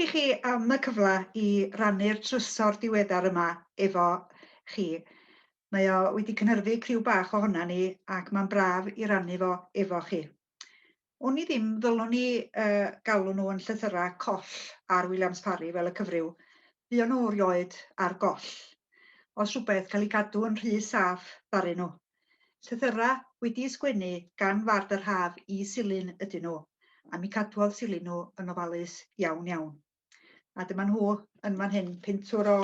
i chi am y cyfle i rannu'r trysor diweddar yma efo chi. Mae o wedi cynhyrfu criw bach ohona ni ac mae'n braf i rannu fo efo chi. O'n i ddim ddylwn ni galw nhw yn llythyrau coll R Williams Parry fel y cyfryw. Bu nhw rioed ar goll. Os rhywbeth cael ei gadw yn rhy saff ddaru nhw. Llythyrau wedi sgwennu gan Bardd yr Haf i Silin ydyn nhw, a mi cadwodd Silin nhw yn ofalus iawn iawn. A dyma nhw yn fan hyn, pentwr o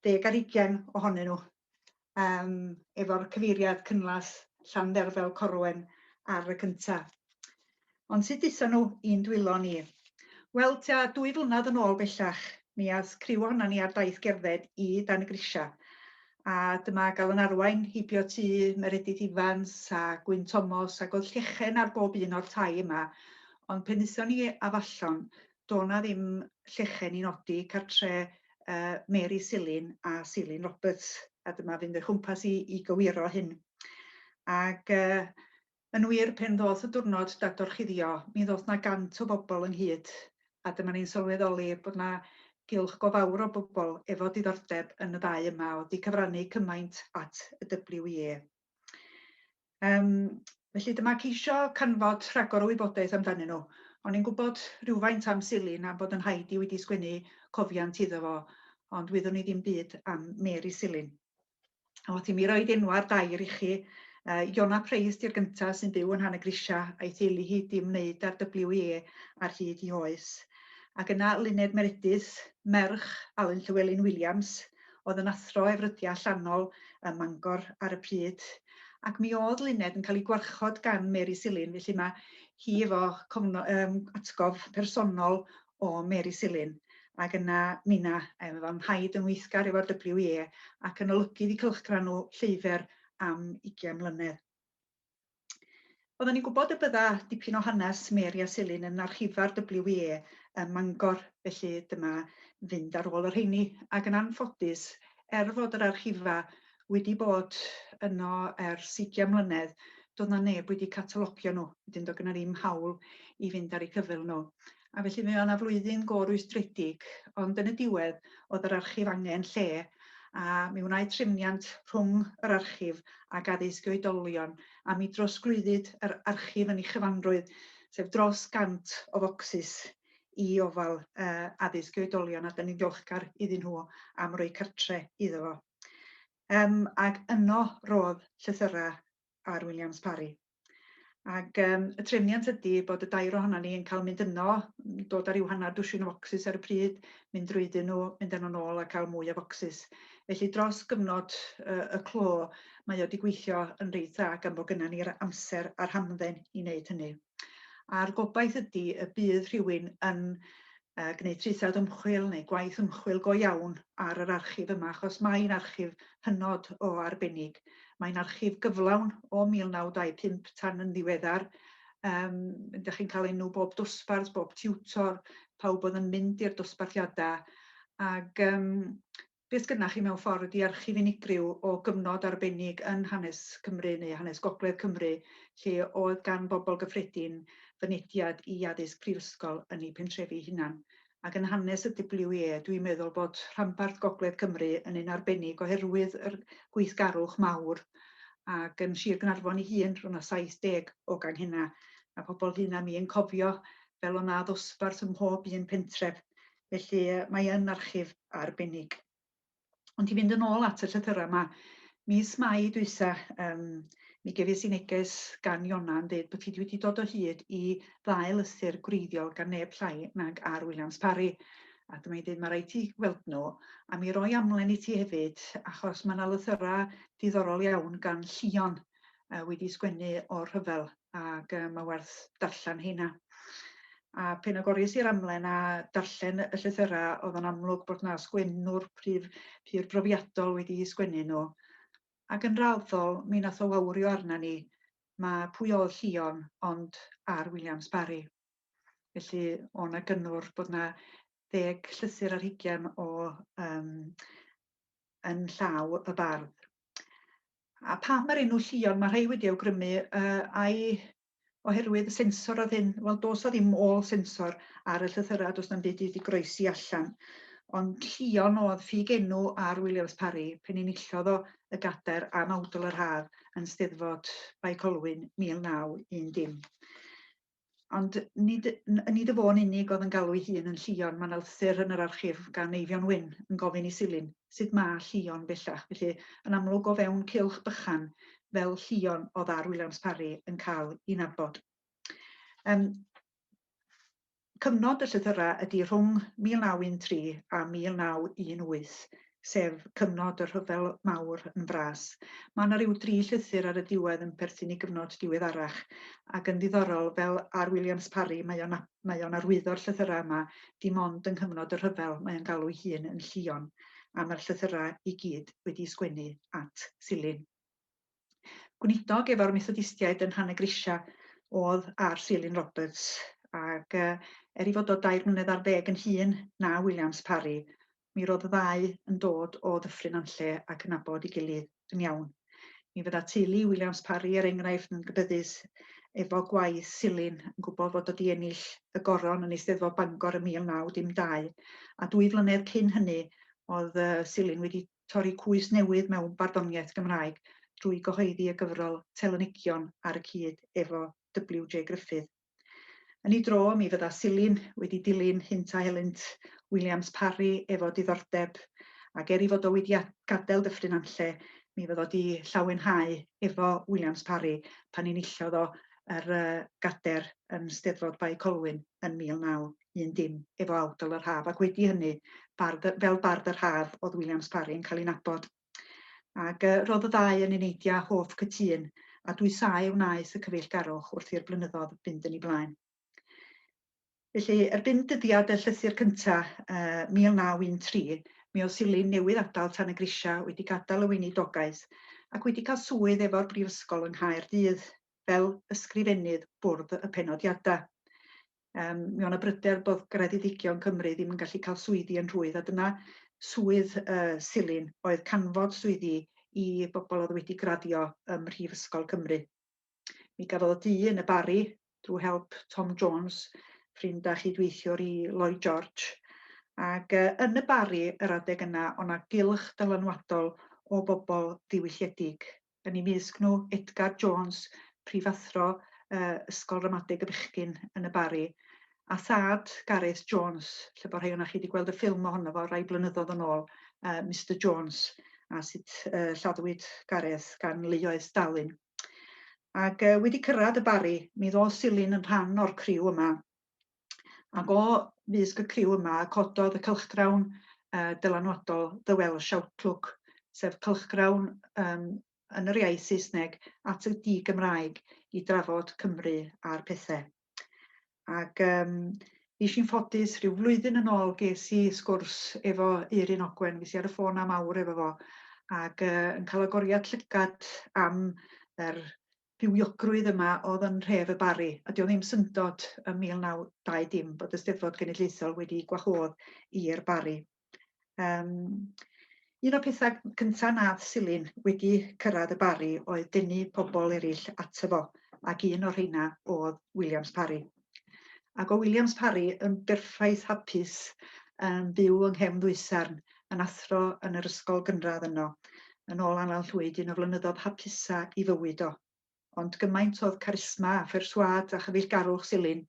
10 ar 20 ohonyn nhw, efo'r cyfeiriad cynlas Llanderfel Corwen ar y cyntaf. Ond sut ddiso nhw i'n dwylo ni? Wel, tua 2 flynedd yn ôl bellach, mi ath criw ohona ni ar daith gerdded i Dan y Grisia. A dyma gael yn arwain heibio tŷ Meredith Evans a Gwyn Tomos ac oedd llechen ar bob un o'r tai yma. Ond pen ddiso ni afallon, do na ddim llechen i nodi cartre Mary Silin a Silin Roberts. A dyma fynd y chwmpas i gywiro hyn. Ac yn wir pen ddoth y diwrnod dadorchuddio, mi ddoth na 100 o bobl ynghyd. A dyma ni'n sylweddoli bod na gylch go fawr o bobl efo diddordeb yn y ddau yma o 'di cyfrannu cymaint at y WE. Felly dyma ceisio canfod rhagor o wybodaeth amdanyn nhw. O'n i'n gwybod rhywfaint am Silin a bod yn Heidi wedi sgwennu cofiant iddo fo, ond wyddwn ni ddim byd am Mary Silin. A wrth i mi roid enwau'r dair i chi, Iona Price di'r gyntaf sy'n byw yn Han y Grisia a'i theulu hi 'di ymwneud â'r WE ar hyd 'i oes. Ac yna Luned Meredith, merch Alun Llywelyn Williams, oedd yn athro efrydia allanol ym Mangor ar y pryd. Ac mi oedd Luned yn cael ei gwarchod gan Mary Silin, felly mae hi efo atgof personol o Mary Silin. Ac yna mina, efo'n Haid yn weithgar efo'r WE ac yn olygydd i cylchgran nhw lleifer am 20 mlynedd. Oedden ni'n gwybod y bydda dipyn o hanes Mary a Silin yn archifa'r WE ym Mangor, felly dyma fynd ar ôl yr rheini. Ac yn anffodus, fod yr archifa wedi bod yno ers 20 mlynedd, doedd na neb wedi catalogio nhw, wedyn doedd gyda ni'm hawl i fynd ar eu cyfyl nhw. A felly mi oedd yna flwyddyn gorwystredig, ond yn y diwedd oedd yr archif angen lle, a mi wnaed trefniant rhwng yr archif ac addysg oedolion, a mi drosglwyddyd yr archif yn ei chyfanrwydd, sef dros 100 o focsys i ofal addysg oedolion, a da ni'n diolchgar iddyn nhw am roi cartre iddo fo. Ac yno roedd llythyrau R Williams Parry. Ac y trefniant ydy bod y dair ohonan ni yn cael mynd yno, dod ar ryw hanner dwsin o focsys ar y pryd, mynd drwydyn nhw, mynd yn ôl a cael mwy o focsys. Felly dros gyfnod y clo, mae o wedi gweithio yn reit dda gan bod gynnon ni'r amser a'r hamdden i wneud hynny. A'r gobaith ydy y bydd rhywun yn gwneud traethawd ymchwil neu gwaith ymchwil go iawn ar yr archif yma, achos mae'n archif hynod o arbennig. Mae'n archif gyflawn o 1925 tan yn ddiweddar. Ydych chi'n cael enw bob dosbarth, bob tiwtor, pawb oedd yn mynd i'r dosbarthiadau. Ac beth gynnach chi mewn ffordd ydy archif unigryw o gyfnod arbennig yn hanes Cymru neu hanes Gogledd Cymru, lle oedd gan bobl gyffredin fynediad i addysg prifysgol yn eu pentrefi hunan. Ac yn hanes y WE, dwi'n meddwl bod rhanbarth Gogledd Cymru yn un arbennig oherwydd yr gweithgarwch mawr. Ac yn Sir Gaernarfon ei hun, rhwng 70 o gang hynna. A pobl hyn a mi yn cofio fel o'na ddosbarth ym mhob un pentref. Felly mae yn archif arbennig. Ond i fynd yn ôl at y llythyrau yma, mis Mai dwytha, mi gefis i neges gan Iona yn dweud bod hi wedi dod o hyd i 2 lythyr gwreiddiol gan neb llai nag R Williams Parry. A dyma i dweud, mae rhaid ti weld nhw, a mi roi amlen i ti hefyd, achos mae yna lythyrau diddorol iawn gan Llion wedi sgwennu o'r rhyfel, ac mae werth darllen heina. A pen agoris i'r amlen a darllen y llythyrau, oedd yn amlwg bod yna sgwennwr prif brofiadol wedi sgwennu nhw. Ac yn raddol, mi nath o wawrio arna ni, mae pwy oedd Llion, ond R Williams Parry. Felly, o'na gynnwr bod yna 10 llythyr ar 20 o yn llaw y Bardd. A pam yr enw Llion, mae rhai wedi awgrymu a'i oherwydd y sensor oedd hyn, wel dos o ddim ôl sensor ar y llythyrau, does na'm byd wedi groesi allan. Ond lluon oedd ffug enw R Williams Parry pen enillodd o y gader am awdl yr haf yn Steddfod Colwyn 1910. Ond nid y fo'n unig oedd yn galw ei hun yn lluon, mae'n awthyr yn yr archif gan Eifion Wyn yn gofyn i Silin sut mae lluon bellach. Felly, yn amlwg o fewn cylch bychan fel lluon oedd R Williams Parry yn cael ei nabod. Cyfnod y llythyrau ydy rhwng 1913 a 1918, sef cyfnod y rhyfel mawr yn fras. Mae yna ryw 3 llythyr ar y diwedd yn perthyn i gyfnod diweddarach, ac yn ddiddorol fel R Williams Parry, mae o'n arwyddo'r llythyrau yma, dim ond yn cyfnod y rhyfel, mae o'n galw ei hun yn lluon, a mae'r llythyrau i gyd wedi sgwennu at Silin. Gweinidog efo'r Methodistiaid yn Hanner Grisia oedd R Silin Roberts, ac er i fod o 2 mlynedd ar 10 yn hŷn na Williams Parry, mi roedd y ddau yn dod o Ddyffryn Nanlle ac yn nabod ei gilydd yn iawn. Mi fydda teulu Williams Parry enghraifft yn gybyddus efo gwaith Silin yn gwybod fod wedi ennill y goron yn Eisteddfod Bangor ym 1912, a 2 flynedd cyn hynny oedd Silin wedi torri cwys newydd mewn barddoniaeth Gymraeg drwy gyhoeddi y gyfrol Telenigion ar y cyd efo W.J. Griffith. Yn ei dro, mi fydda Silin wedi dilyn hynt a helynt Williams Parry efo diddordeb, ac er i fod o wedi gadael Dyffryn Nanlle, mi fydda wedi llawenhau efo Williams Parry pan enillodd o yr gader yn Steddfod Colwyn yn 1910 efo awdl yr haf, ac wedi hynny, fel Bardd yr haf, oedd Williams Parry yn cael ei nabod. Ac roedd y ddau yn uneidia hoff cytun, a dwysau wnaeth y cyfeillgarwch wrth i'r blynyddoedd fynd yn ei blaen. Felly, erbyn dyddiad y llythyr cyntaf 1913, mi oedd Silin newydd adael Hanner Grisia wedi gadael y weinidogaeth ac wedi cael swydd efo'r Brifysgol yng Nghaerdydd fel ysgrifennydd bwrdd y penodiadau. Mi o'n y bryder bod Graddedigion Cymru ddim yn gallu cael swyddi yn rhwydd, a dyna swydd Silin oedd canfod swyddi i bobl oedd wedi gradio ym Mhrifysgol Cymru. Mi gafodd o dŷ yn y Barry drwy help Tom Jones, ffrind a chydweithiwr i Lloyd George, ac yn y Barry yr adeg yna, o'na gylch dylanwadol o bobl ddiwylliedig. Yn ei mysg nhw, Edgar Jones, prifathro Ysgol Ramadeg y Bechgyn yn y Barry, a thad Gareth Jones, lle bod rhai o'na chi wedi gweld y ffilm ohono fo rai blynyddoedd yn ôl, Mr Jones, a sut lladdwyd Gareth gan Leo Stalin. Ac wedi cyrraedd y Barry, mi ddoth Silin yn rhan o'r criw yma, ac o fysg y criw yma, cododd y cylchgrawn dylanwadol The Welsh Outlook, sef cylchgrawn yn yr iaith Saesneg at y di-Gymraeg i drafod Cymru a'r pethau. Ac is i'n ffodus rhyw flwyddyn yn ôl ges i sgwrs efo Eirin Ogwen, ges i ar y ffôn am awr efo fo, ac yn cael agoriad llygad am yr bywiogrwydd yma oedd yn nhref y Barry, a dio ddim syndod ym 1920 bod y Steddfod Genedlaethol wedi gwahodd i'r Barry. Un o'r pethau cyntaf nath Silin wedi cyrraedd y Barry oedd denu pobl eraill ato fo, ac un o'r rheina oedd Williams Parry. Ac o Williams Parry yn berffaith hapus yn byw yng nghefn Ddwysarn, yn athro yn yr ysgol gynradd yno, yn ôl Anal Llwyd, un o flynyddoedd hapusa i fywyd o. Ond gymaint oedd carisma, pherswad a chyfeillgarwch Silin,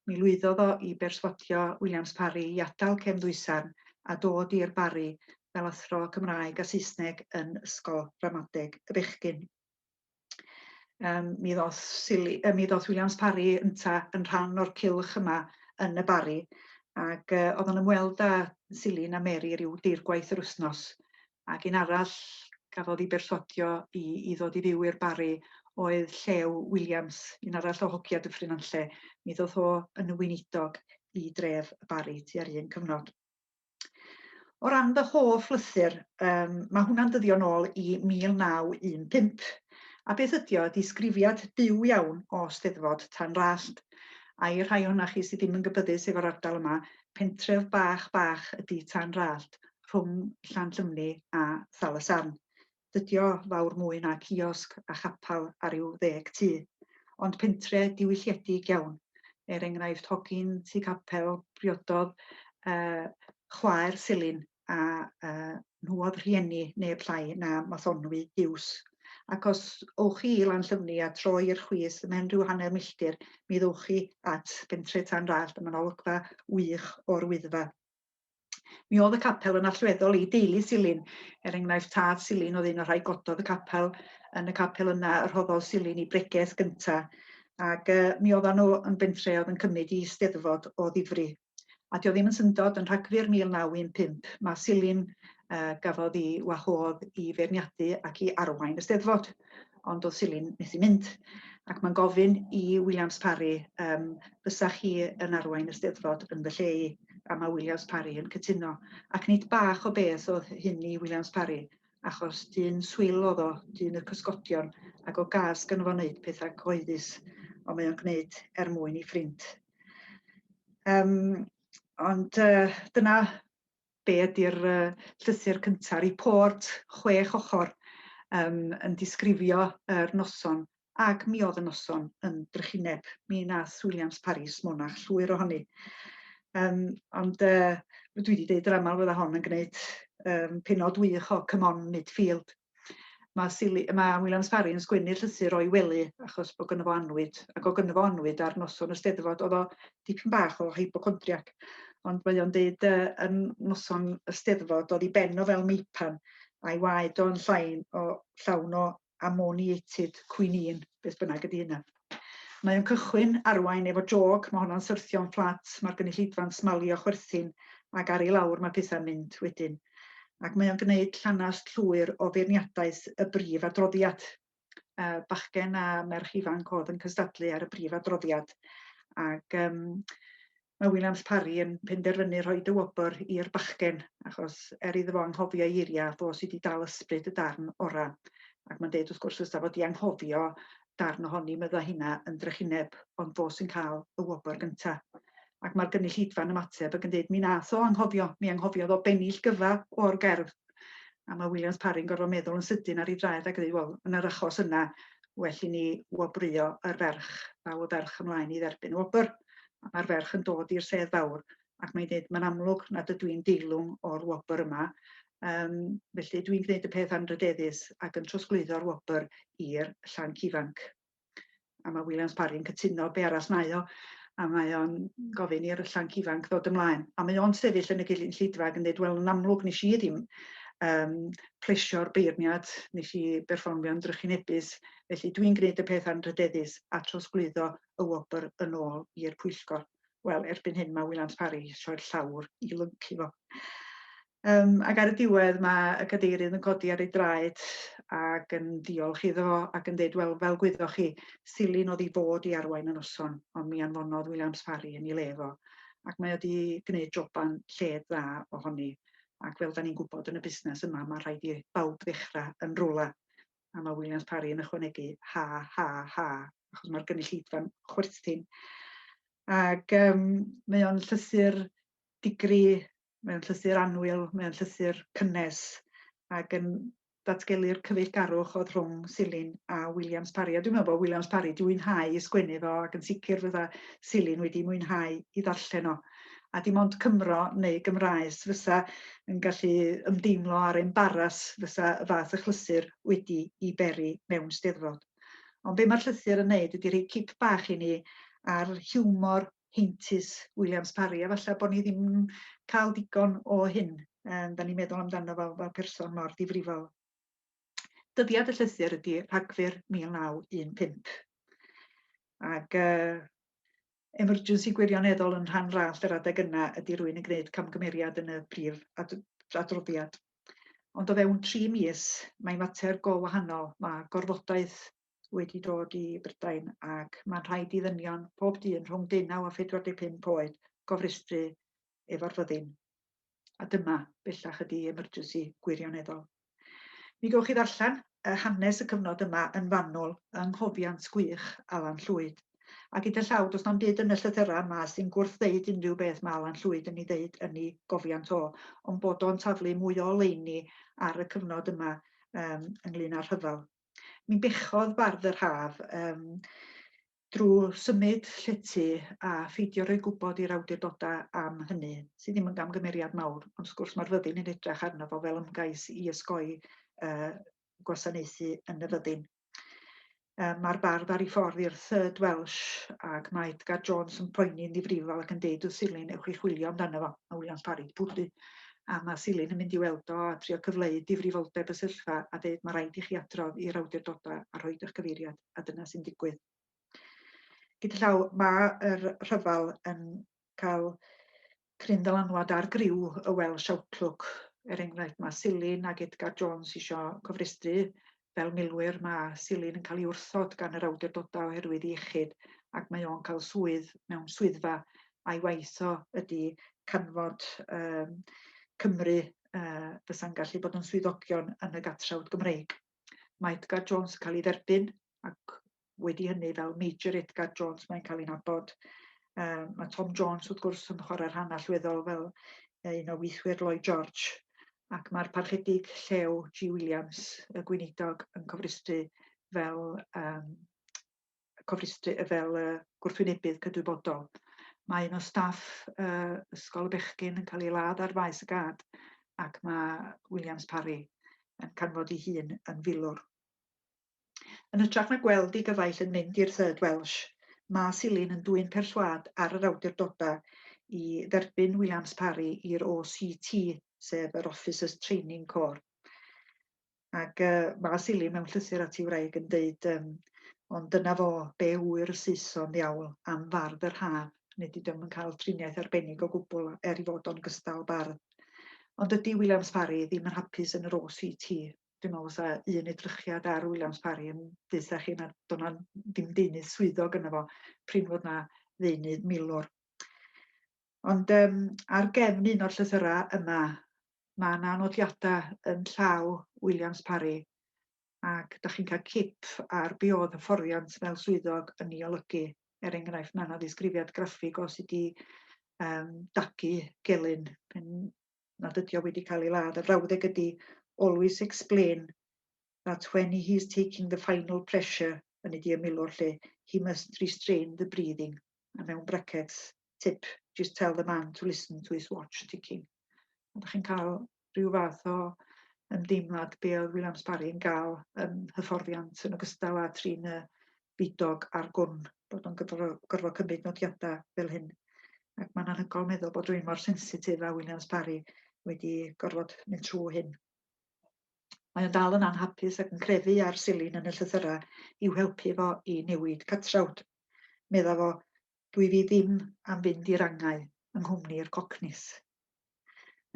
mi lwyddodd o i berswadio Williams Parry i adael cefn Ddwysarn a dod i'r Barry fel athro Cymraeg a Saesneg yn Ysgol Ramadeg y Bechgyn. Mi ddoth Williams Parry yn rhan o'r cylch yma yn y Barry, ac oedd yn ymweld â Silin a Mary ryw deirgwaith yr wythnos, ac un arall gafodd ei berswadio i ddod i fyw i'r Barry oedd Llew Williams, un arall o hogia Dyffryn Nanlle. Mi ddoth o yn y weinidog i dref y Barry tua'r un cyfnod. O ran fy hoff lythyr, mae hwnna'n dyddio nôl i 1915, a beth ydi o, disgrifiad byw iawn o Steddfod Tanrallt, a i rhai o'na chi sydd ddim yn gybyddus efo'r ardal yma, pentref bach ydi Tanrallt, rhwng Llanllymni a Thalasarn. Dydi o fawr mwy na ciosg a chapal a ryw 10 tŷ. ond pentre diwylliedig iawn. Enghraifft hogyn tu capel priododd chwaer Silin a nhw oedd rhieni neb llai na Mathonwy Hughes. Ac os owch chi i Lanllyfni a troi i'r chwys mewn rhyw hanner milltir, mi ddowch chi at bentre Tan Rallt, a mae'n olygfa wych o'r Wyddfa. Mi oedd y capel yn allweddol i deulu Silin, enghraifft tad Silin oedd un o'r rhai gododd y capel. Yn y capel yna rhoddodd Silin i breges gynta, ac mi oedden nhw yn bentre oedd yn cymryd i Eisteddfod o ddifri. A dio ddim yn syndod yn Rhagfyr 1915, mae Silin gafodd i wahodd i feirniadu ac i arwain Eisteddfod, ond oedd Silin methu mynd. Ac mae'n gofyn i Williams Parry, fysa chi yn arwain Eisteddfod yn fy lle i, a mae Williams Parry yn cytuno. Ac nid bach o beth oedd hyn i Williams Parry, achos dyn swyl oedd o, dyn y cysgodion, ac o gas gyda fo wneud pethau cyhoeddus, ond mae o'n gwneud mwyn i ffrind. Ond dyna be ydy'r llythyr cyntaf, report 6 ochr yn disgrifio yr noson, ac mi oedd y noson yn drychineb. Mi nath Williams Parry smonach llwyr ohoni. Ond dwi wedi deud yr aml fydda hon yn gwneud penod wych o Come On Midfield. Mae Williams Parry yn sgwennu'r llythyr o'i wely achos bod gynno fo anwyd, ac o gynno fo anwyd ar noson Eisteddfod, oedd o dipyn bach o hypochondriac. Ond mae o'n deud yn noson Eisteddfod oedd i ben o fel meipan a'i waed o'n llawn o ammoniated quinine, beth bynnag ydy hynna. Mae o'n cychwyn arwain efo jog, mae honna'n syrthio'n fflat, mae'r gynulleidfa'n smalio chwerthin, ac ar ei lawr mae pethau'n mynd wedyn. Ac mae o'n gwneud llanast llwyr o feirniadaeth y brif adroddiad. Bachgen a merch ifanc oedd yn cystadlu ar y brif adroddiad. Ac mae Williams Parry yn penderfynu rhoi dy wobr i'r bachgen, achos iddo fo anghofio eiria fo sydd wedi dal ysbryd y darn ora. Ac mae'n deud wrth gwrs ystaf fod i anghofio darn ohoni mydda hynna yn drychineb, ond fo sy'n cael y wobr gyntaf. Ac mae'r gynulleidfa'n ymateb ac yn dweud, mi nath o anghofio, mi anghofiodd o bennill gyfa o'r gerdd. A mae Williams Parry'n gorfod meddwl yn sydyn ar ei draed ac yn dweud, wel, yn yr achos yna, well i ni wobrio yr ferch, ddaw y ferch ymlaen i dderbyn y wobr. A mae'r ferch yn dod i'r sedd fawr, ac mae'n dweud, mae'n amlwg nad ydw i'n deilwng o'r wobr yma. Felly dwi'n gwneud y peth anrydeddus ac yn trosglwyddo'r wobr i'r llanc ifanc. A mae Williams Parry'n cytuno be arall mae o, a mae o'n gofyn i'r llanc ifanc ddod ymlaen. A mae o'n sefyll yn y gynulleidfa ac yn dweud, wel, yn amlwg nes i ddim plesio'r beirniad, nes i berfformio'n drychinebus, felly dwi'n gwneud y peth anrydeddus a trosglwyddo y wobr yn ôl i'r pwyllgor. Wel, erbyn hyn mae Williams Parry eisiau'r llawr i lyncu fo. Ac ar y diwedd mae y cadeirydd yn codi ar ei draed ac yn diolch iddo fo ac yn dweud, wel, fel gwyddoch chi, Silin oedd i fod i arwain y noson, ond mi anfonodd Williams Parry yn ei le fo. Ac mae wedi gwneud joban lled dda ohoni. Ac fel da ni'n gwybod yn y busnes yma, mae rhaid i bawb ddechrau yn rwla. A mae Williams Parry yn ychwanegu ha, achos mae'r gynulleidfa'n chwerthin. Ac mae o'n llythyr digri, mae'n llythyr annwyl, mae'n llythyr cynnes, ac yn datgelu'r cyfeillgarwch oedd rhwng Silin a Williams Parry. A dwi'n meddwl bod Williams Parry wedi mwynhau i sgwennu fo, ac yn sicr fydda Silin wedi mwynhau i ddarllen o. A dim ond Cymro neu Gymraes fysa yn gallu ymdeimlo ar embaras fysa y fath achlysur wedi i beri mewn Steddfod. Ond be mae'r llythyr yn neud ydy rhoi cip bach i ni ar hiwmor heintus Williams Parry, a falle bod ni ddim cael digon o hyn. Da ni'n meddwl amdano fel person mor ddifrifol. Dyddiad y llythyr ydy Rhagfyr 1915. Ac emergency gwirioneddol yn rhan rall yr adeg yna ydy rwy'n yn gwneud camgymeriad yn y brif adroddiad. Ond o fewn 3 mis, mae mater go wahanol. Mae gorfodaeth wedi dod i Brydain ac mae'n rhaid i ddynion pob dyn rhwng 19 a 45 oed gofrestru efo'r fyddin. A dyma bellach ydy emergency gwirioneddol. Mi gewch chi ddarllen hanes y cyfnod yma yn fanwl yng nghofiant gwych Alan Llwyd. A gyda llaw, does na'm byd yn y llythyrau yma sy'n gwrthdeud unrhyw beth mae Alan Llwyd yn ei ddeud yn ei gofiant o, ond bod o'n taflu mwy o oleuni ar y cyfnod yma ynglyn â'r rhyfel. Mi bechodd Bardd yr haf drwy symud llety a pheidio rhoi gwybod i'r awdurdodau am hynny, sydd ddim yn gamgymeriad mawr, ond wrth gwrs mae'r fyddin yn edrych arno fo fel ymgais i osgoi gwasanaethu yn y fyddin. Mae'r bardd ar ei ffordd i'r Third Welsh ac mae Edgar Jones yn poeni'n ddifrifol ac yn deud wrth Silin ewch i chwilio amdano fo. Mae Williams Parry bwrdu. A mae Silin yn mynd i weld o a trio cyfleu difrifoldeb y sylfa a deud mae rhaid i chi adrodd i'r awdurdodau a rhoid eich cyfeiriad, a dyna sy'n digwydd. Gyda llaw, mae'r rhyfel yn cael cryn dylanwad ar griw y Welsh Outlook. Enghraifft, mae Silin ac Edgar Jones eisiau cofrestru fel milwyr, mae Silin yn cael ei wrthod gan yr awdurdodau oherwydd ei iechyd, ac mae o'n cael swydd mewn swyddfa a'i waith o ydy canfod Cymru fysa'n gallu bod yn swyddogion yn y gatrawd Gymreig. Mae Edgar Jones yn cael ei dderbyn, ac wedi hynny fel Major Edgar Jones mae'n cael ei nabod. Mae Tom Jones wrth gwrs yn chwarae'r rhan allweddol fel un o weithwyr Lloyd George, ac mae'r parchedig llew G. Williams, y gweinidog, yn cofrestru fel gwrthwynebydd cydwybodol. Mae un o staff ysgol y bechgyn yn cael ei ladd ar faes y gad, ac mae Williams Parry yn canfod ei hun yn filwr. Yn hytrach na gweld ei gyfaill yn mynd i'r Third Welsh, mae Silin yn dwyn perswad ar yr awdurdodau i dderbyn Williams Parry i'r OCT, sef yr Officers Training Corps. Ac mae Silin mewn llythyr at ei wraig yn deud, ond dyna fo, be wyr y Saeson ddiawl am fardd yr haf, nid ydym yn cael triniaeth arbennig o gwbl i fod o'n gystal bardd. Ond ydy Williams Parry ddim yn hapus yn yr OCT. Dwi'n meddwl sa un edrychiad ar Williams Parry yn dweud chi na doedd na ddim deunydd swyddog yna fo, prin fod na ddeunydd milwr. Ond ar gefn un o'r llythyrau yma, mae yna nodiadau yn llaw Williams Parry, ac da chi'n cael cip ar be oedd hyfforddiant fel swyddog yn ei olygu. Enghraifft, mae yna ddisgrifiad graffig o sut i dagu gelyn nad ydi o wedi cael ei ladd. Y frawddeg ydy always explain that when he is taking the final pressure, yn ydi y milwr lle, he must restrain the breathing. A mewn brackets, tip, just tell the man to listen to his watch ticking. Da chi'n cael rhyw fath o ymdeimlad be oedd Williams Parry yn gael yn hyfforddiant yn ogystal â trin y bidog a'r gwn, bod o'n gorfod cymryd nodiadau fel hyn. Ac mae'n anhygoel meddwl bod rhywun mor sensitif a Williams Parry wedi gorfod mynd trwy hyn. Mae o'n dal yn anhapus ac yn crefu ar Silin yn y llythyrau i'w helpu fo i newid catrawd. Medda fo, dwi fi ddim am fynd i'r angau yng nghwmni'r cocnis.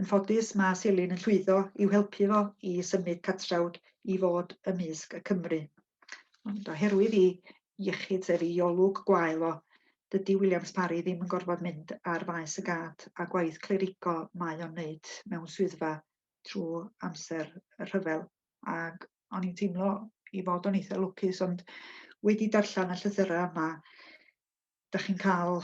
Yn ffodus, mae Silin yn llwyddo i'w helpu fo i symud catrawd i fod ymysg y Cymru. Ond oherwydd i iechyd sef i olwg gwael o, dydy Williams Parry ddim yn gorfod mynd ar faes y gad a gwaith clerigo mae o'n wneud mewn swyddfa trwy amser y rhyfel. Ac o'n i'n teimlo i fod o'n eitha lwcus, ond wedi darllen y llythyrau yma, da chi'n cael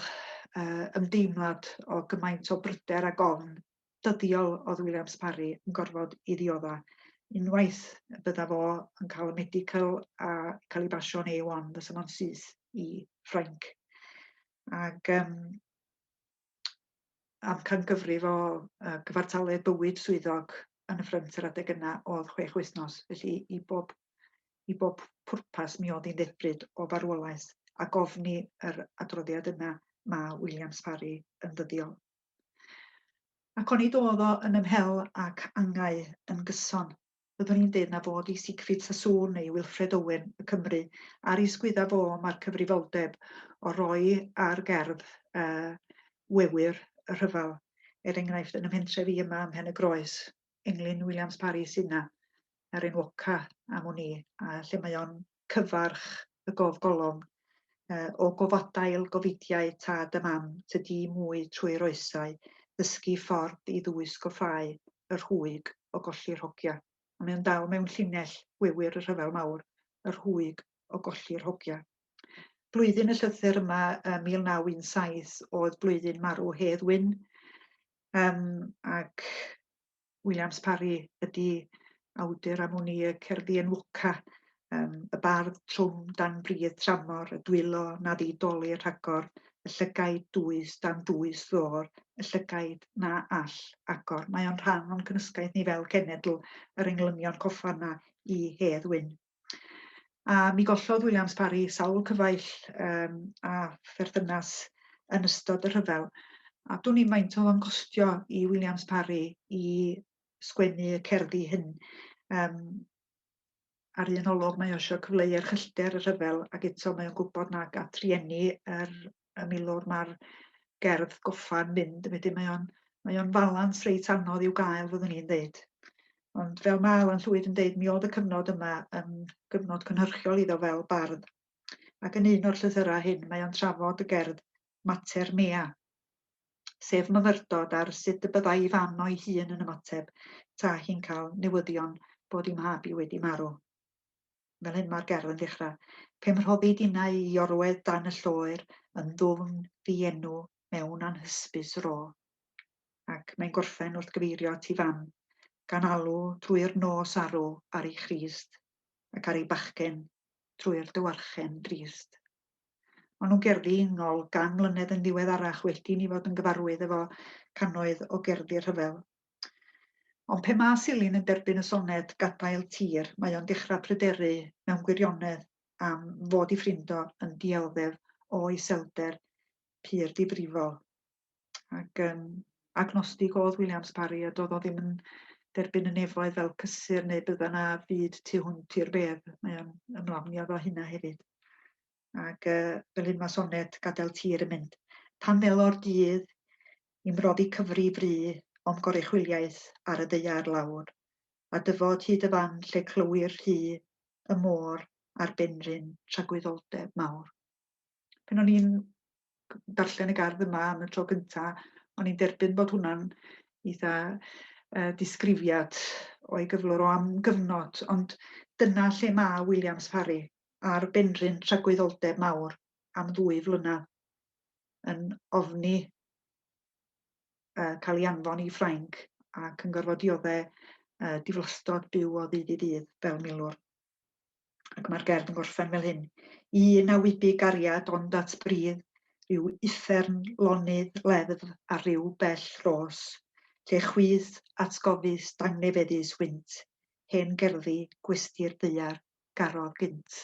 ymdeimlad o gymaint o bryder ac ofn dyddiol oedd Williams Parry yn gorfod i ddiodda. Unwaith bydda fo yn cael y medical a cael ei basio'n A1, fysa fo'n syth i Ffrainc. Ac amcangyfrif o gyfartaledd bywyd swyddog yn y ffrynt yr adeg yna oedd 6 wythnos. Felly i bob pwrpas mi oedd hi'n ddedfryd o farwolaeth, ac ofni yr adroddiad yna mae Williams Parry yn ddyddiol. Ac o'n i doedd o yn ymhel ac angau yn gyson. Byddwn i'n dweud na fod i Siegfried Sassoon neu Wilfred Owen y Cymru ar ei sgwydda fo mae'r cyfrifoldeb o roi ar gerdd wewyr y rhyfel. Enghraifft, yn y pentre fi yma ym Mhen y Groes, Englyn Williams Parry sy'n na, yr enwoca am hwn i, a lle mae o'n cyfarch y gofgolwng o gofadail gofidiau tad y mam, tydi mwy trwy'r oesau, ddysgu ffordd i ddwys goffau yr hwyg o golli'r hogia. A mae o'n dal mewn llinell wewyr y rhyfel mawr, yr hwyg o golli'r hogia. Blwyddyn y llythyr yma, 1917, oedd blwyddyn marw Hedd Wyn, ac Williams Parry ydy awdur am hwn i y cerddi enwoca y bardd trwm dan bridd tramor, y dwylo na ddidoli rhagor, y llygaid dwys dan dwys ddor, y llygaid na all agor. Mae o'n rhan o'n cynysgaeth ni fel cenedl yr englynion coffanna i Hedd Wyn. A mi gollodd Williams Parry sawl cyfaill a pherthynas yn ystod y rhyfel. A dwi'n i'n maint oedd o'n costio i Williams Parry i sgwennu y cerddi hyn. Ar un olwg mae o eisiau cyfleu erchyllder y rhyfel, ac eto mae o'n gwybod nag at rieni y milwr mae'r gerdd goffa'n mynd. Wedyn mae o'n falans reit anodd i'w gael, fyddwn ni'n dweud. Ond fel mae Alan Llwyd yn dweud, mi oedd y cyfnod yma yn gyfnod cynhyrchiol iddo fel bardd. Ac yn un o'r llythyrau hyn, mae o'n trafod y gerdd Mater Mea, sef myfyrdod ar sut y byddai ei fam o'i hun yn ymateb, ta hi'n cael newyddion bod ei mab i wedi marw. Fel hyn mae'r gerdd yn dechrau. Pe mrhoddi dinau i orwedd dan y lloer yn ddwfn ddienw mewn anhysbys ro. Ac mae'n gorffen wrth gyfeirio at ei fam, gan alw trwy'r nos arw ar ei Christ, ac ar ei bachgen trwy'r dywarchen drist. Ond nhw'n gerddi ungol gan mlynedd yn ddiweddarach wedyn i fod yn gyfarwydd efo cannoedd o gerddi rhyfel. Ond pe mae Silin yn derbyn y soned Gadael Tir, mae o'n dechrau pryderu mewn gwirionedd am fod ei ffrindo yn dioddef o iselder pur difrifol. Ac agnostig oedd Williams Parry, a doedd o ddim yn derbyn y nefoedd fel cysur neu bydda na fyd tu hwnt i'r bedd. Mae o'n ymlawnio efo hynna hefyd. Ac fel hyn mae soned Gadael Tir yn mynd. Tan ddelo'r dydd, i mroddi cyfri fri, om goruchwiliaeth ar y ddaear lawr, a dyfod hyd y fan lle clywir rhy y môr a'r benryn tragwyddoldeb mawr. Pen o'n i'n darllen y gardd yma am y tro gyntaf, o'n i'n derbyn bod hwnna'n eitha disgrifiad o'i gyflwr o am gyfnod, ond dyna lle mae Williams Parry a'r benryn tragwyddoldeb mawr am 2 flynedd yn ofni cael ei anfon i Ffrainc ac yn gorfod dioddau diflastod byw o ddydd i ddydd fel milwr. Ac mae'r gerdd yn gorffen fel hyn. Un a wybu gariad ond at brydd, rhyw uffern lonydd leddf a ryw bell ros, lle chwydd atgofus dangnefeddus wynt, hen gerddi gwesty'r ddaear garodd gynt.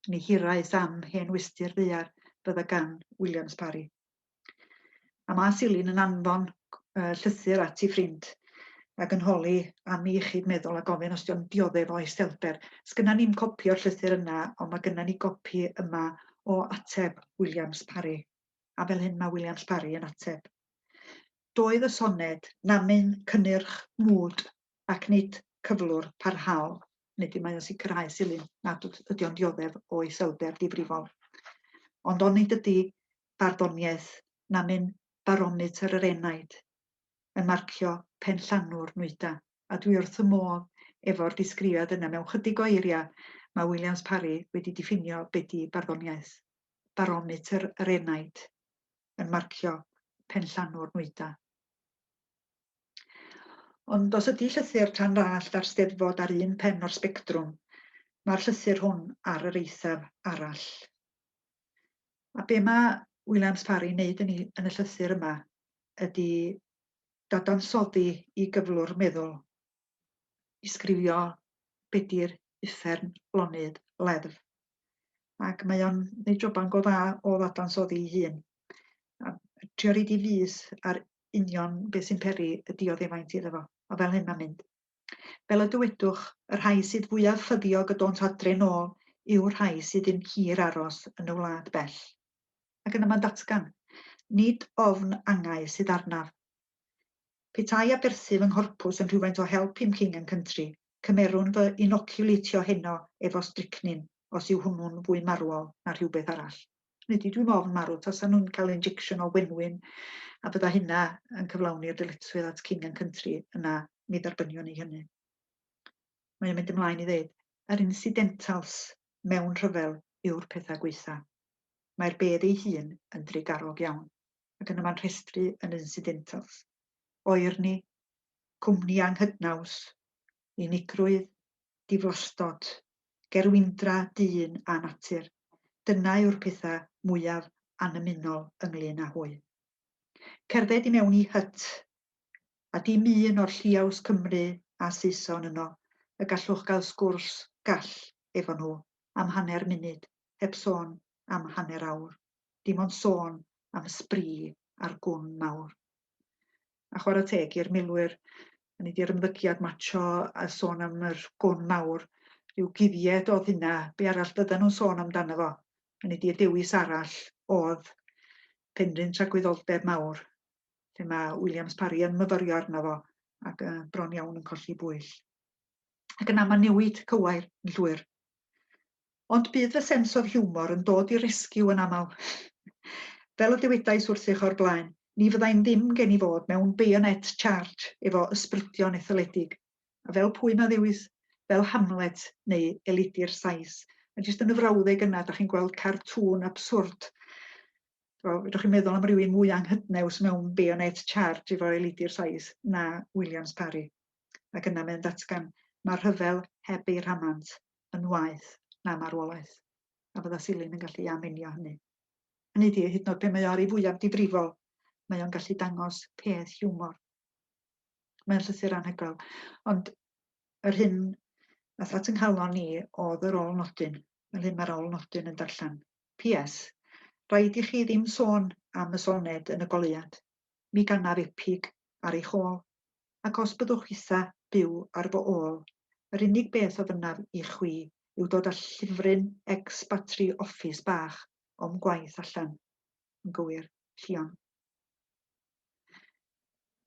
Ni hiraeth am hen westy'r ddaear bydda gan Williams Parry. A mae Silin yn anfon llythyr at ei ffrind ac yn holi am ei iechyd meddwl a gofyn os ydy'n dioddef o iselder. Sgynna ni'n copi o'r llythyr yna, ond mae gynna ni gopi yma o ateb Williams Parry. A fel hyn mae Williams Parry yn ateb. Doedd y soned namyn cynnyrch mwd ac nid cyflwr parhaol, nid i mae o'n sicrhau Silin nad ydy o'n dioddef o iselder difrifol. Ond onid ydy barddoniaeth namyn barometr yr enaid yn marcio penllanwr nwyda. A dwi wrth y modd efo'r disgrifiad yna mewn chydig o eiriau mae Williams Parry wedi diffinio be di barddoniaeth. Barometr yr enaid yn marcio penllanwr nwyda. Ond os ydy llythyr tan rallt ar Steddfod ar un pen o'r sbectrwm, mae'r llythyr hwn ar yr eithaf arall. A be mae Williams Parry wneud yn y llythyr yma ydy dadansoddi i gyflwr meddwl, i sgrifio be di'r uffern lonydd leddf. Ac mae o'n neud joban go dda o ddadansoddi ei hun. A trio roid i fys ar union beth sy'n peri y dioddefaint iddo fo, a fel hyn mae'n mynd. Fel y dywedwch, y rhai sydd fwyaf ffyddiog y dont adre nôl yw'r rhai sydd yn hir aros yn y wlad bell. Ac yna mae'n datgan, nid ofn angau sydd arnaf. Petai a berthyf yng nghorpws yn rhywfaint o help i'm king and country, cymerwn fy inoculatio heno efo strycnin, os yw hwnnw'n fwy marwol na rhywbeth arall. Nid dwi'n ofn marw, tas nhw'n cael injection o wenwyn, a bydda hynna yn cyflawni'r dyletswydd at king and country, yna mi dderbynion ni hynny. Mae'n mynd ymlaen i ddeud, yr incidentals mewn rhyfel yw'r pethau gweitha. Mae'r bedd ei hun yn drigarog iawn, ac yna mae'n rhestru yn incidentals. Oerni, cwmni anghydnaws, unigrwydd, diflostod, gerwyndra, dyn a natur. Dyna yw'r pethau mwyaf anymunol ynglyn â hwy. Cerdded i mewn i hyt, a dim un o'r lliaws Cymru a Saeson yno, y gallwch gael sgwrs gall efo nhw am hanner munud, heb sôn am hanner awr. Dim ond sôn am sbri a'r gwn mawr. A chwarae teg i'r milwyr, hynny di'r ymddygiad macho a sôn am yr gwn mawr, rhyw guddied oedd hynna, be arall bydden nhw'n sôn amdano fo. Hynny di'r dewis arall oedd penrhyn tragwyddoldeb mawr, lle mae Williams Parry yn myfyrio arno fo ac bron iawn yn colli bwyll. Ac yna mae newid cywair yn llwyr. Ond bydd y sens of hiwmor yn dod i'r resgiw yn aml. Fel y dywedais wrthych o'r blaen, ni fyddai'n ddim gen i fod mewn bayonet charge efo ysbrydion etholedig. A fel pwy ma ddewis, fel Hamlet neu Elidir Sais. A jyst yn y frawddeg yna, da chi'n gweld cartŵn abswrd. Rydych chi'n meddwl am rywun mwy anghydnews mewn bayonet charge efo Elidir Sais na Williams Parry. Ac yna mae'n datgan, mae'r rhyfel heb ei rhamant yn waeth na marwolaeth. A fydda Silin yn gallu amenio hynny. Hynny di, hyd yn oed pe mae o ar ei fwyaf difrifol, mae o'n gallu dangos peth hiwmor. Mae'n llythyr anhygoel. Ond yr hyn nath at ynghalon ni oedd yr ôl nodyn, fel hyn mae'r ôl nodyn yn darllen. P.S. Rhaid i chi ddim sôn am y soned yn y goleuad. Mi gannaf epig ar ei chôl. Ac os byddwch eitha byw ar fy ôl, yr unig beth oedd yna i chwi yw dod â llyfryn ex-battery office bach o'm gwaith allan. Yn gywir, llion.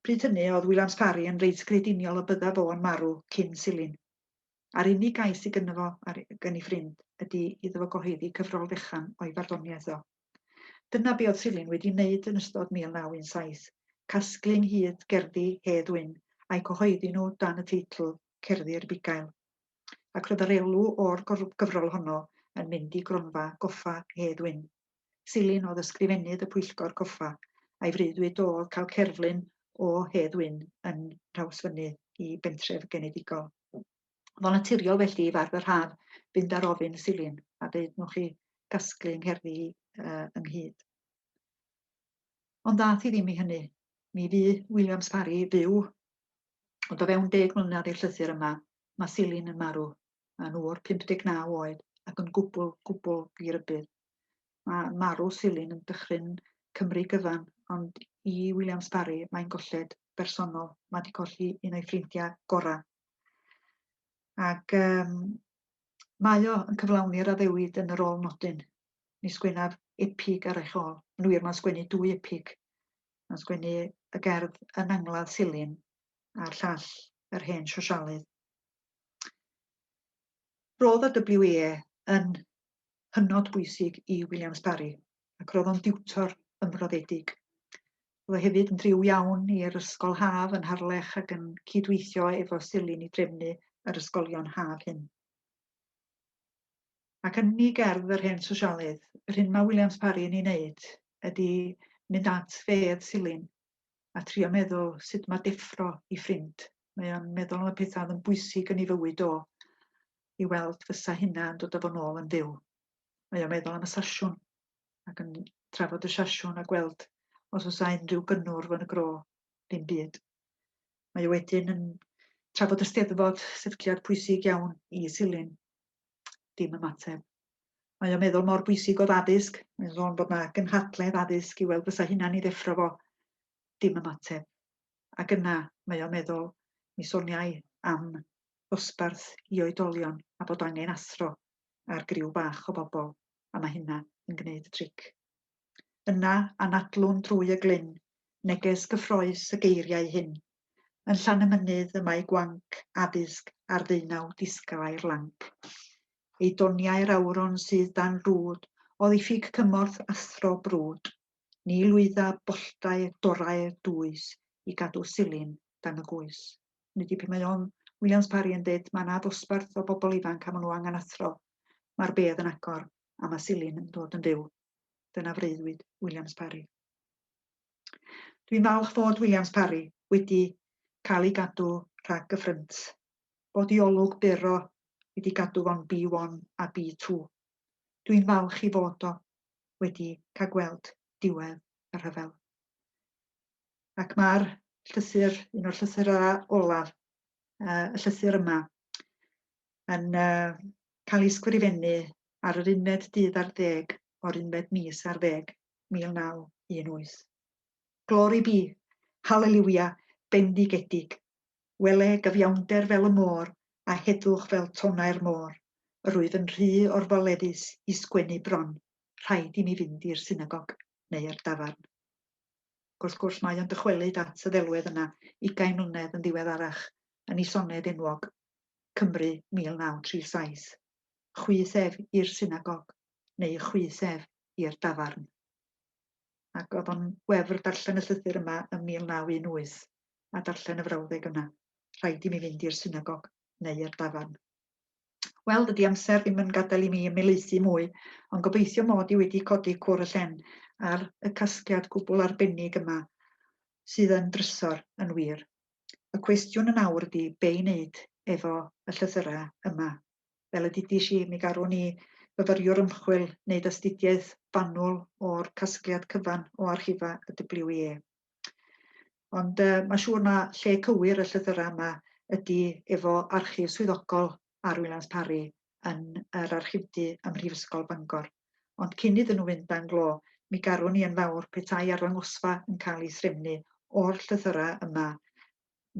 Pryd hynny oedd Williams Parry yn reit grediniol y bydda fo yn marw cyn Silin. A'r unig gais i gynno fo gan ei ffrind ydy iddo fo gyhoeddi cyfrol fechan o'i farddoniaeth o. Dyna be oedd Silin wedi wneud yn ystod 1917, casglu ynghyd gerddi Hedd Wyn a'i cyhoeddi nhw dan y teitl Cerddi'r Bugail. Ac roedd yr elw o'r gyfrol honno yn mynd i gronfa goffa Hedd Wyn. Silin oedd ysgrifennydd y pwyllgor coffa a'i freuddwyd oedd cael cerflun o Hedd Wyn yn Rawsfynu i bentref genedigol. Fo'n naturiol felly i fardd yr haf fynd ar ofyn Silin a dweud nhwch chi gasglu yng ynghyd. Ond ddath i ddim i hynny. Mi fu Williams Parry fyw, ond o fewn 10 mlynedd i'r llythyr yma, mae Silin yn marw yn ŵr 59 oed ac yn gwbl girybydd. Mae marw Silin yn dychryn Cymru gyfan, ond i Williams Parry mae'n golled bersonol. Mae wedi colli un o'i ffrindiau gorau. Ac mae o yn cyflawni'r addewid yn yr ôl nodyn. Ni sgwennaf epig ar ei chôl. Yn wir, mae'n sgwennu 2 epig. Mae'n sgwennu y gerdd Yn Angladd Silin a'r llall Yr Hen Sosialydd. Roedd y WA yn hynod bwysig i Williams Parry, ac roedd o'n diwtor ymroddedig. Roedd o hefyd yn driw iawn i'r ysgol haf yn Harlech ac yn cydweithio efo Silin i drefnu yr ysgolion haf hyn. Ac yn ei gerdd Yr Hen Sosialydd, yr hyn mae Williams Parry yn ei wneud ydy mynd at fedd Silin a trio meddwl sut mae deffro i ffrind. Mae o'n meddwl am y pethau oedd yn bwysig yn ei fywyd o i weld fysa hynna yn dod â fo nôl yn fyw. Mae o'n meddwl am y sasiwn ac yn trafod y sasiwn a gweld os oes unrhyw gynnwrf yn y gro, ddim byd. Mae o wedyn yn trafod Eisteddfod, sefydliad pwysig iawn i Silin, dim ymateb. Mae o'n meddwl mor bwysig oedd addysg, mae'n sôn bod yna gynhadledd addysg i weld fysa hynna'n ei ddeffro fo, dim ymateb. Ac yna mae o'n meddwl mi soniau am ddosbarth i oedolion a bod angen athro ar griw bach o bobl, a mae hynna yn gwneud y tric. Yna anadlwn trwy y glyn, neges gyffroes y geiriau hyn. Yn Llanymynydd y mae gwanc addysg ar ddeunaw disglair lamp. Ei doniau'r awron sydd dan rwd, o ddiffyg cymorth athro brwd. Ni lwydda bolltau dorau dwys i gadw Silin dan y gwys. Nid i pe mae o'n Williams Parry yn dweud mae yna ddosbarth o bobl ifanc a maen nhw angen athro. Mae'r bedd yn agor a mae Silin yn dod yn fyw. Dyna freuddwyd Williams Parry. Dwi'n falch fod Williams Parry wedi cael ei gadw rhag y ffrynt. Bod i olwg byr o wedi gadw fo'n B1 a B2. Dwi'n falch i fod o wedi cael gweld diwedd y rhyfel. Ac mae'r llythyr, un o'r llythyrau olaf, y llythyr yma, yn cael ei sgrifennu ar yr 11 o'r 11 mis ar 10, 1918. Glory be, hallelujah, bendigedig. Wele gyfiawnder fel y môr a heddwch fel tonau'r môr. Yr oedd yn rhy o'r foledus i sgwennu bron. Rhaid i mi fynd i'r synagog neu'r dafarn. Wrth gwrs mae o'n dychwelyd at y ddelwedd yna 20 mlynedd yn ddiweddarach yn ei soned enwog Cymru 1937. Chwysef i'r synagog neu chwysef i'r dafarn. Ac oedd o'n wefr darllen y llythyr yma yn 1918 a darllen y frawddeg yna. Rhaid i mi fynd i'r synagog neu i'r dafarn. Wel, dydy amser ddim yn gadael i mi ymelaethu mwy, ond gobeithio mod i wedi codi cwr y llen ar y casgliad gwbl arbennig yma sydd yn drysor yn wir. Y cwestiwn yn awr ydy be i wneud efo y llythyrau yma. Fel y dydys i, mi garwn ni fyfyriwr ymchwil wneud astudiaeth fanwl o'r casgliad cyfan o archifa y WEA. Ond mae siŵr na lle cywir y llythyrau yma ydy efo archif swyddogol R Williams Parry yn yr archifdy ym Mhrifysgol Bangor. Ond cyn iddyn nhw fynd dan glo, mi garwn ni yn fawr petai arddangosfa yn cael ei threfnu o'r llythyrau yma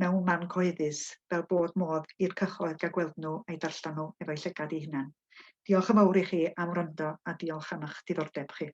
mewn man cyhoeddus fel bod modd i'r cyhoedd gael gweld nhw a'i darllen nhw efo'i llygad eu hunain. Diolch yn fawr i chi am wrando a diolch am eich diddordeb chi.